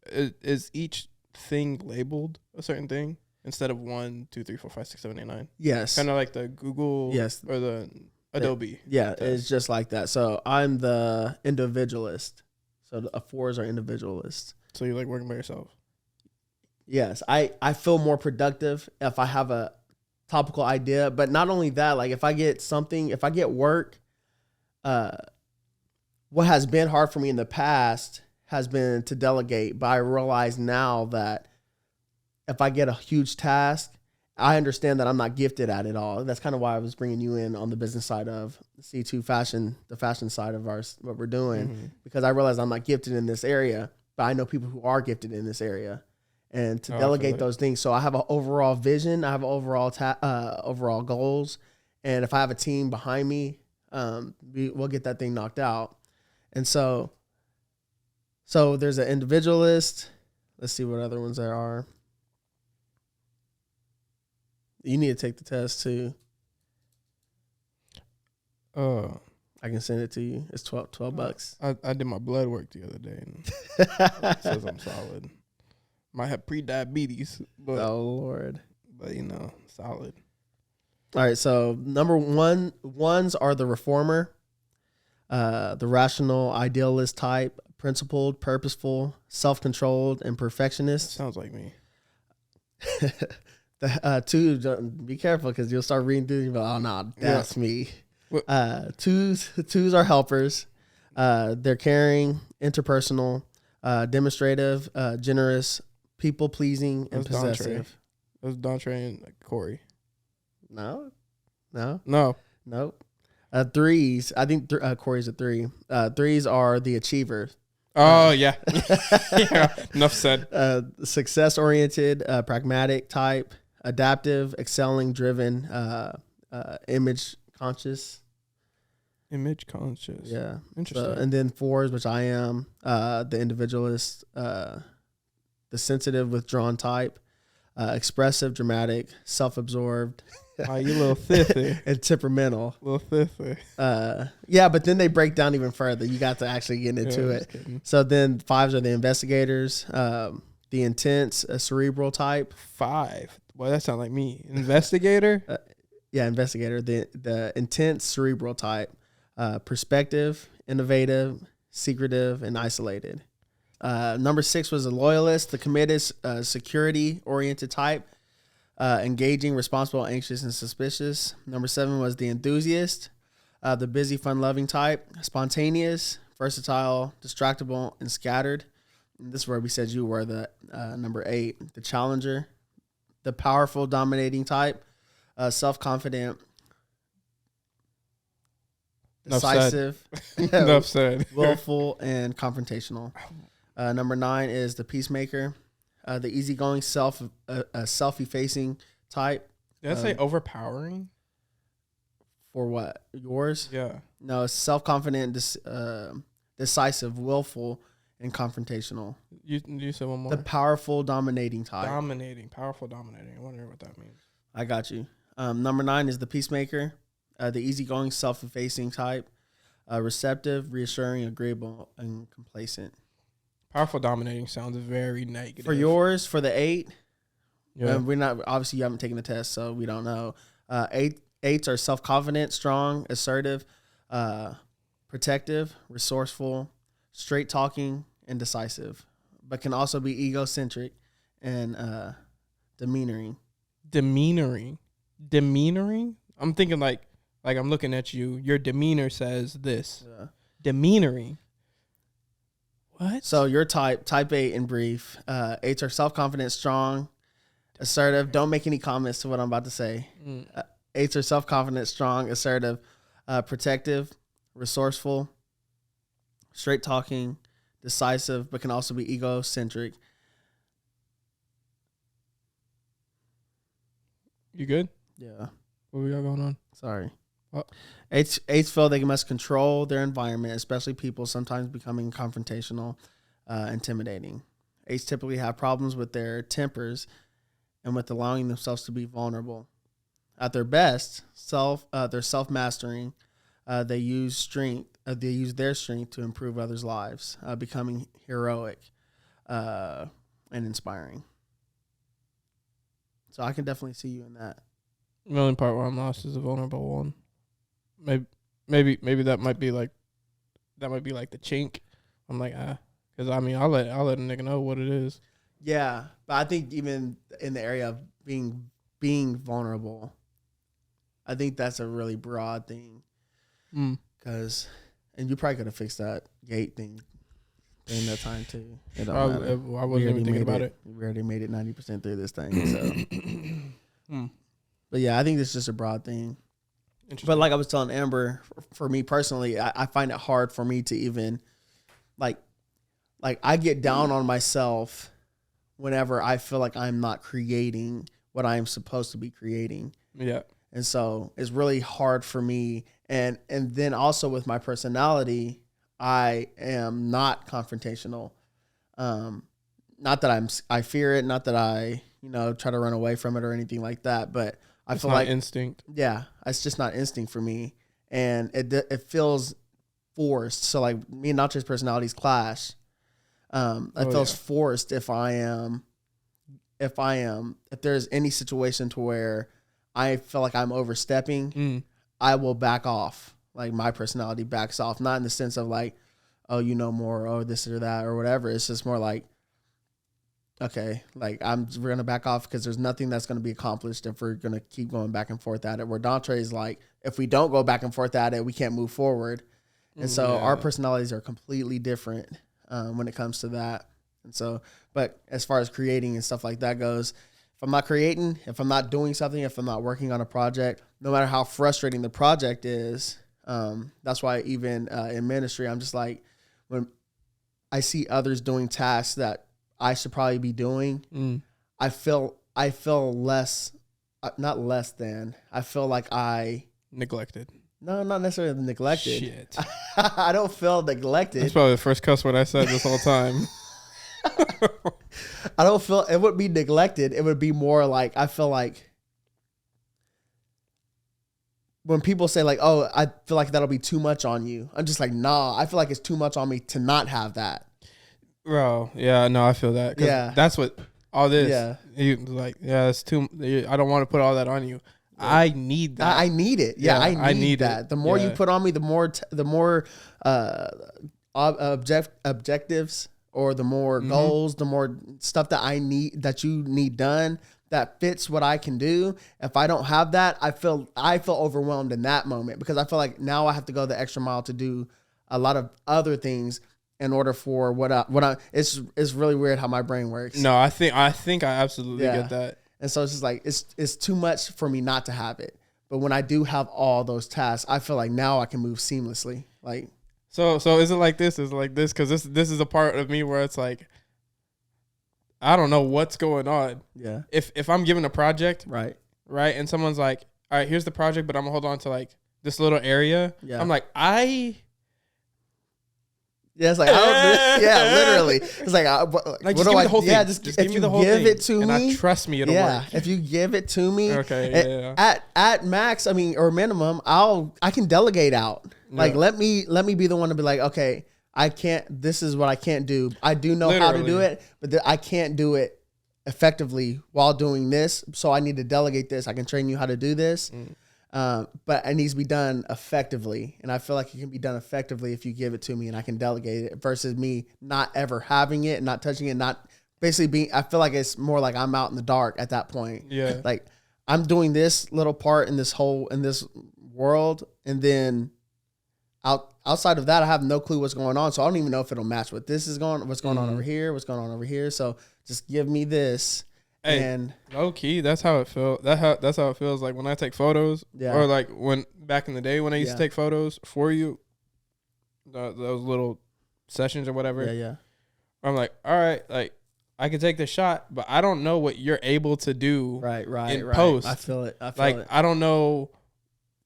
Is each thing labeled a certain thing? instead of 1, 2, 3, 4, 5, 6, 7, 8, 9. Yes. Kind of like the Google or the Adobe. It's just like that. So I'm the individualist. So the 4s are individualists. So you like working by yourself? Yes. I feel more productive if I have a topical idea. But not only that, like if I get work, what has been hard for me in the past has been to delegate. But I realize now that if I get a huge task, I understand that I'm not gifted at it all. That's kind of why I was bringing you in on the business side of C2 fashion, the fashion side of what we're doing, because I realize I'm not gifted in this area, but I know people who are gifted in this area, and to delegate those things. So I have an overall vision. I have overall overall goals. And if I have a team behind me, we'll get that thing knocked out. And so there's an individualist. Let's see what other ones there are. You need to take the test too. I can send it to you. It's $12. I did my blood work the other day, and it says I'm solid. Might have pre-diabetes, but oh Lord. But solid. All right, so number ones are the reformer, the rational idealist type, principled, purposeful, self-controlled, and perfectionist. Sounds like me. The two, be careful because you'll start reading through. Oh no, that's me. Twos are helpers. They're caring, interpersonal, demonstrative, generous, people pleasing, and possessive. It was Dontre and Corey. No. Threes. I think Corey's a 3. Threes are the achievers. Oh yeah. Yeah. Enough said. Success oriented, pragmatic type. Adaptive, excelling, driven, image conscious. Image conscious. Yeah. Interesting. And then 4s, which I am, the individualist, the sensitive, withdrawn type, expressive, dramatic, self-absorbed. Oh, you little thiffy. And temperamental. Little thiffy. Yeah, but then they break down even further. You got to actually get into it. Kidding. So then 5s are the investigators, the intense, cerebral type. 5. Boy, that sounds like me. Investigator? Yeah, investigator. The intense, cerebral type. Perspective, innovative, secretive, and isolated. Number 6 was a loyalist, the committed, security-oriented type. Engaging, responsible, anxious, and suspicious. Number 7 was the enthusiast, the busy, fun-loving type. Spontaneous, versatile, distractible, and scattered. And this is where we said you were the number 8, the challenger. The powerful, dominating type, self-confident, decisive, Enough said. willful, and confrontational. Number 9 is the peacemaker, the easygoing, self-effacing type. Did I say overpowering? For what? Yours? Yeah. No, it's self-confident, decisive, willful, and confrontational. You said one more. The powerful, dominating type. Powerful, dominating. I wonder what that means. I got you. Number 9 is the peacemaker, the easygoing, self-effacing type, receptive, reassuring, agreeable, and complacent. Powerful, dominating sounds very negative. For yours, for the 8, yeah. we're not, obviously you haven't taken the test, so we don't know. 8s are self-confident, strong, assertive, protective, resourceful, straight talking, and decisive, but can also be egocentric and demeanoring. Demeanoring? I'm thinking like I'm looking at you. Your demeanor says this. Yeah. Demeanoring. What? So your type 8 in brief. 8s are self-confident, strong, assertive. Don't make any comments to what I'm about to say. 8s are self-confident, strong, assertive, protective, resourceful, straight talking, decisive, but can also be egocentric. You good? Yeah. What we got going on? Sorry. What? 8s feel they must control their environment, especially people, sometimes becoming confrontational, intimidating. 8s typically have problems with their tempers and with allowing themselves to be vulnerable. At their best, they're self-mastering. They use their strength to improve others' lives, becoming heroic and inspiring. So I can definitely see you in that. The only part where I'm lost is the vulnerable one. Maybe that might be like the chink. I'm like, because I mean, I'll let a nigga know what it is. Yeah, but I think even in the area of being vulnerable, I think that's a really broad thing. Because, and you probably could have fixed that gate thing in that time too. It don't matter. I wasn't even thinking about it. We already made it 90% through this thing. So, but yeah, I think it's just a broad thing. But like I was telling Amber, for me personally, I find it hard for me to even like I get down on myself whenever I feel like I'm not creating what I'm supposed to be creating. Yeah. And so it's really hard for me. And then also with my personality, I am not confrontational. Not that I fear it, not that I, try to run away from it or anything like that, but I feel like instinct. Yeah. It's just not instinct for me. And it feels forced. So like me and Nacho's personalities clash. It feels forced if there's any situation to where I feel like I'm overstepping, I will back off. Like my personality backs off, not in the sense of like, oh, you know more, or this or that or whatever. It's just more like, okay, like we're gonna back off because there's nothing that's gonna be accomplished if we're gonna keep going back and forth at it. Where Dontre is like, if we don't go back and forth at it, we can't move forward. And so our personalities are completely different when it comes to that. And so, but as far as creating and stuff like that goes, if I'm not creating, if I'm not doing something, if I'm not working on a project, no matter how frustrating the project is, that's why even in ministry, I'm just like, when I see others doing tasks that I should probably be doing, I feel less, not less than, I feel like I neglected. No, not necessarily neglected. Shit. I don't feel neglected. That's probably the first cuss word I said this whole time. I don't feel it would be neglected. It would be more like, I feel like when people say like, oh, I feel like that'll be too much on you. I'm just like, nah, I feel like it's too much on me to not have that. Bro, yeah, no, I feel that. Yeah. That's what all this. Yeah. It's too, I don't want to put all that on you. I need that. I need it. Yeah, I need that. The more you put on me, the more objectives or the more goals, the more stuff that you need done that fits what I can do. If I don't have that, I feel overwhelmed in that moment because I feel like now I have to go the extra mile to do a lot of other things in order for it's really weird how my brain works. No, I think I absolutely get that. And so it's just like, it's too much for me not to have it. But when I do have all those tasks, I feel like now I can move seamlessly. Like, so is it like this? Is it like this? Because this is a part of me where it's like, I don't know what's going on. Yeah. If I'm given a project, right, and someone's like, all right, here's the project, but I'm gonna hold on to like this little area. Yeah. I'm like, yeah, it's like, literally. It's like, what do I do? Yeah, just give me the whole thing. It to me, trust me, it'll work. If you give it to me, okay, at max, I mean, or minimum, I can delegate out. Yeah. Like, let me be the one to be like, okay, I can't. This is what I can't do. I do know how to do it, but I can't do it effectively while doing this. So I need to delegate this. I can train you how to do this. But it needs to be done effectively. And I feel like it can be done effectively if you give it to me and I can delegate it versus me not ever having it, not touching it, not basically being, I feel like it's more like I'm out in the dark at that point. Yeah. Like I'm doing this little part in this world. And then outside of that, I have no clue what's going on. So I don't even know if it'll match what's going on over here, what's going on over here. So just give me this. Hey, and low key, that's how it felt. That's how it feels like when I take photos, or like when back in the day when I used to take photos for you, those little sessions or whatever. Yeah. I'm like, all right, like I can take the shot, but I don't know what you're able to do. Right. In post, I feel it. I don't know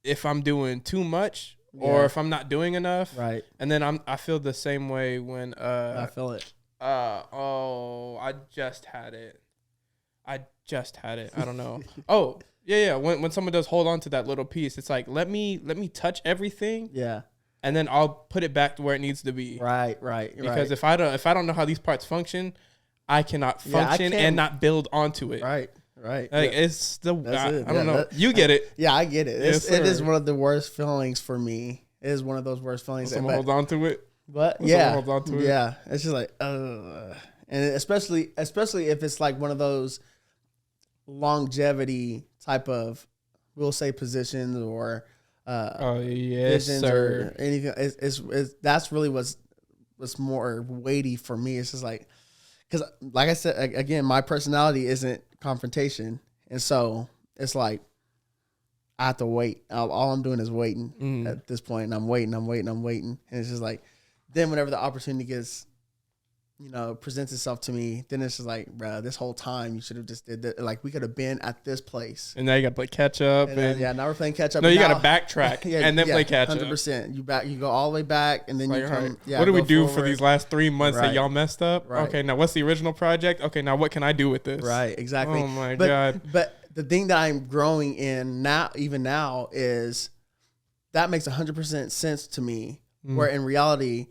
if I'm doing too much or if I'm not doing enough. Right. And then I feel the same way when I feel it. I just had it. I don't know. Oh, yeah. When someone does hold on to that little piece, it's like, let me touch everything. Yeah. And then I'll put it back to where it needs to be. Right. Because if I don't know how these parts function, I cannot function and not build onto it. Right. Right. Like yeah. it's the I it. don't know. You get it. Yeah, I get it. Yes, It is one of the worst feelings for me. It is one of those worst feelings. Someone holds on to it. But yeah, holds on to it. Yeah, it's just like, and especially if it's like one of those longevity type of, we'll say, positions or visions or anything. It's that's really what's more weighty for me. It's just like, because like I said again, my personality isn't confrontation, and so it's like I have to wait. All I'm doing is waiting at this point, and I'm waiting, and it's just like, then whenever the opportunity gets, presents itself to me, then it's just like, bruh, this whole time you should have just did that. Like, we could have been at this place. And now you got to play catch up. And now we're playing catch up. No, you got to backtrack and then play catch 100%. up. 100%. You go all the way back, and then you come. What do we do for these last 3 months that y'all messed up? Right. Okay, now what's the original project? Okay, now what can I do with this? Right, exactly. Oh my God. But the thing that I'm growing in now, even now, is that makes 100% sense to me. Where in reality,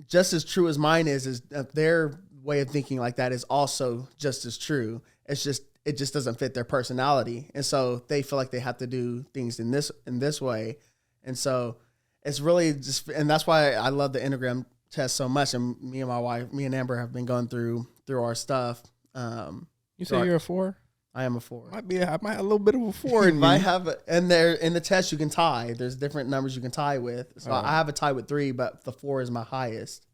just as true as mine is their way of thinking like that is also just as true. It just doesn't fit their personality, and so they feel like they have to do things in this way, and so it's really just, and that's why I love the Enneagram test so much. And me and Amber have been going through our stuff. You say you're a 4? I am a 4. I might have a little bit of a 4 in me. And there in the test you can tie. There's different numbers you can tie with. So I have a tie with 3, but the 4 is my highest.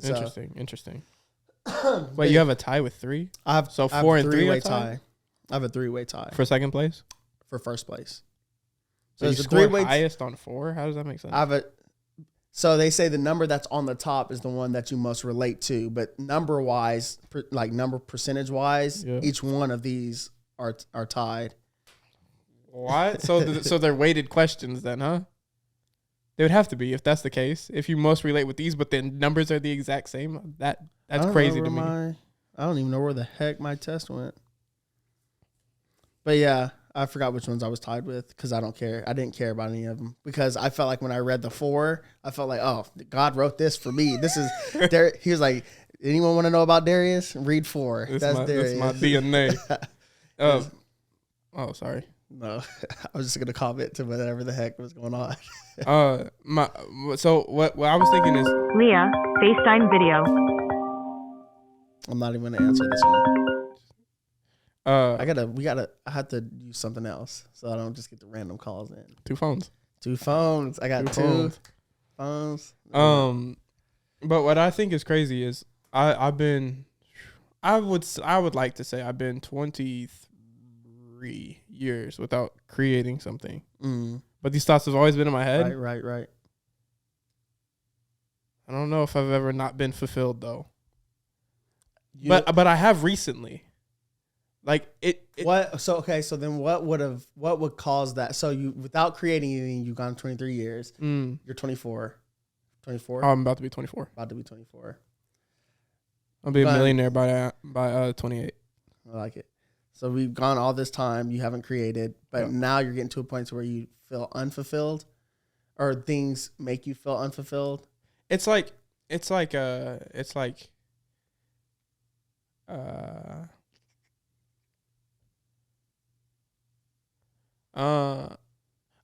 Interesting. Wait, you have a tie with 3? I have 4 and 3 way tie. I have a 3-way tie for second place. For first place. So you scored highest on 4. How does that make sense? So they say the number that's on the top is the one that you most relate to, but number wise, like number percentage wise, each one of these are tied. What? So they're weighted questions then, huh? They would have to be if that's the case. If you most relate with these, but the numbers are the exact same, that's crazy to me. I don't even know where the heck my test went. But yeah, I forgot which ones I was tied with because I don't care. I didn't care about any of them because I felt like when I read the 4, I felt like, oh, God wrote this for me. This is he was like, anyone want to know about Darius? Read 4. That's Darius. That's my DNA. Sorry. No, I was just gonna comment to whatever the heck was going on. So what I was thinking is Leah, FaceTime video. I'm not even gonna answer this one. I have to use something else so I don't just get the random calls in. 2 phones. 2 phones. I got 2 phones. But what I think is crazy is I would like to say I've been 23 years without creating something. But these thoughts have always been in my head. Right. I don't know if I've ever not been fulfilled though. But I have recently. Like it what so okay, so then what would cause that? So you, without creating anything, you've gone 23 years. You're 24. 24? Oh, I'm about to be 24. About to be 24. I'll be a millionaire by 28. I like it. So we've gone all this time, you haven't created, but now you're getting to a point where you feel unfulfilled, or things make you feel unfulfilled.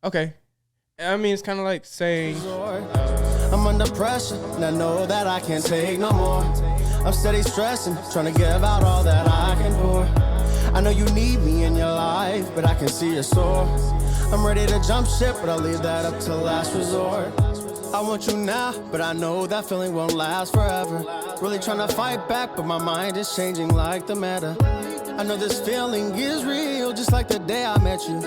Okay. I mean, it's kind of like saying I'm under pressure and I know that I can't take no more. I'm steady stressing, trying to give out all that I can pour. I know you need me in your life, but I can see you're sore. I'm ready to jump ship, but I'll leave that up to last resort. I want you now, but I know that feeling won't last forever. Really trying to fight back, but my mind is changing like the matter. I know this feeling is real, just like the day I met you.